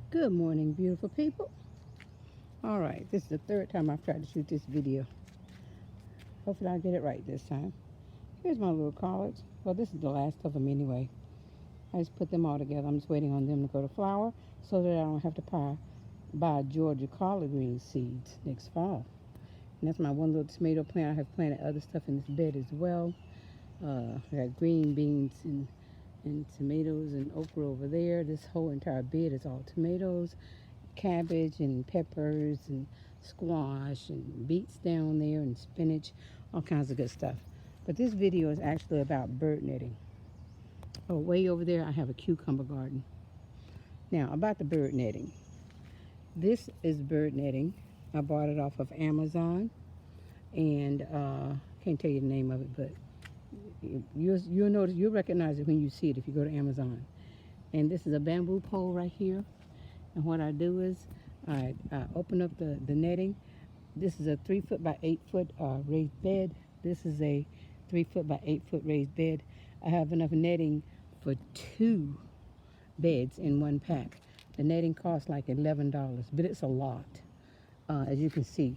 Good morning, beautiful people. All right, this is the third time I've tried to shoot this video. Hopefully I'll get it right this time. Here's my little collards. Well, this is the last of them anyway. I just put them all together. I'm just waiting on them to go to flower so that I don't have to buy Georgia collard green seeds next fall. And that's my one little tomato plant. I have planted other stuff in this bed as well. I got green beans and tomatoes and okra over there. This whole entire bed is all tomatoes, cabbage and peppers and squash and beets down there and spinach, all kinds of good stuff. But this video is actually about bird netting. Oh, way over there I have a cucumber garden. Now, about the bird netting. This is bird netting. I bought it off of Amazon, and can't tell you the name of it, but you'll notice, you'll recognize it when you see it if you go to Amazon. And this is a bamboo pole right here. And what I do is I open up the netting. This is a 3 foot by 8 foot raised bed. This is a 3 foot by 8 foot raised bed. I have enough netting for 2 beds in one pack. The netting costs like $11, but it's a lot. As you can see,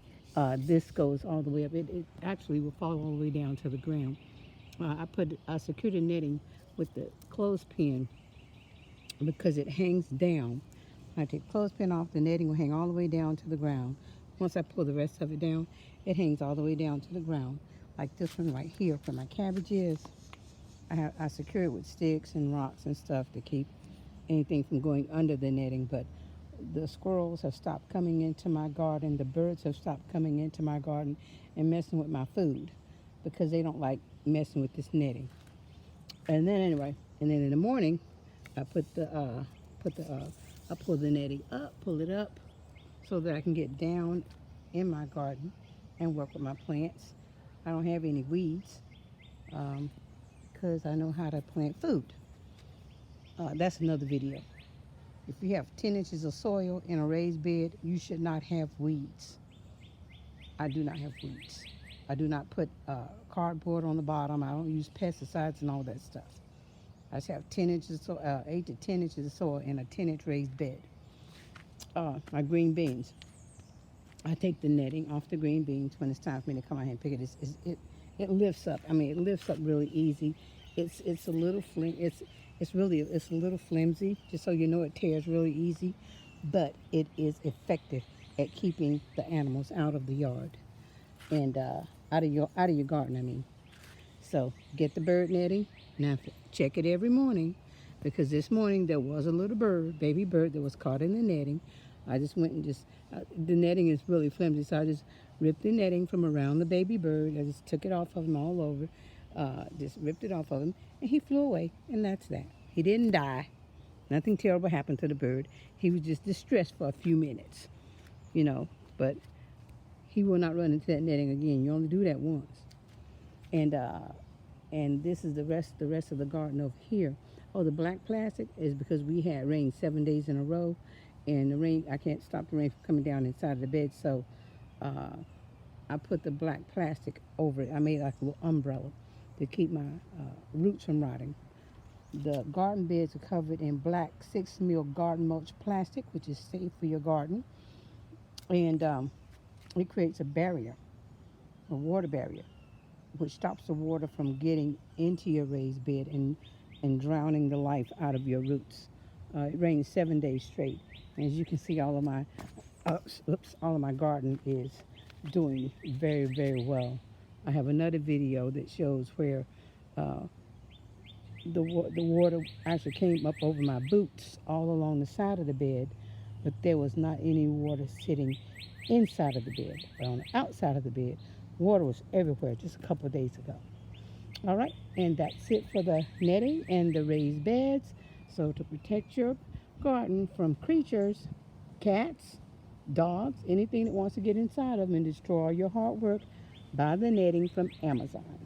this goes all the way up. It actually will fall all the way down to the ground. I secured the netting with the clothespin because it hangs down. I take the clothespin off, the netting will hang all the way down to the ground. Once I pull the rest of it down, it hangs all the way down to the ground. Like this one right here where my cabbage is. I secure it with sticks and rocks and stuff to keep anything from going under the netting, but the squirrels have stopped coming into my garden. The birds have stopped coming into my garden and messing with my food because they don't like messing with this netting. And then in the morning, I I pull the netting up, pull it up, so that I can get down in my garden and work with my plants. I don't have any weeds because I know how to plant food. That's another video. If you have 10 inches of soil in a raised bed, you should not have weeds. I do not have weeds. I do not put cardboard on the bottom. I don't use pesticides and all that stuff. I just have 8 to 10 inches of soil in a 10-inch raised bed. My green beans. I take the netting off the green beans when it's time for me to come out here and pick it. It lifts up. I mean, it lifts up really easy. It's a little it's a little flimsy. Just so you know, it tears really easy, but it is effective at keeping the animals out of the yard and out of your garden. I mean, so get the bird netting. Now check it every morning, because this morning there was a little baby bird that was caught in the netting. I just went and the netting is really flimsy, so I just ripped the netting from around the baby bird. I just took it off of him all over, just ripped it off of him, and he flew away, and that's that. He didn't die. Nothing terrible happened to the bird. He was just distressed for a few minutes, but he will not run into that netting again. You only do that once. And this is the rest of the garden over here. Oh, the black plastic is because we had rain 7 days in a row, and the rain, I can't stop the rain from coming down inside of the bed, so I put the black plastic over it. I made like a little umbrella to keep my roots from rotting. The garden beds are covered in black 6 mil garden mulch plastic, which is safe for your garden, and it creates a water barrier, which stops the water from getting into your raised bed and drowning the life out of your roots. It rains 7 days straight. And as you can see, all of my garden is doing very, very well. I have another video that shows where the water actually came up over my boots all along the side of the bed, but there was not any water sitting inside of the bed. But on the outside of the bed, water was everywhere just a couple of days ago. All right, and that's it for the netting and the raised beds. So to protect your garden from creatures, cats, dogs, anything that wants to get inside of them and destroy your hard work, buy the netting from Amazon.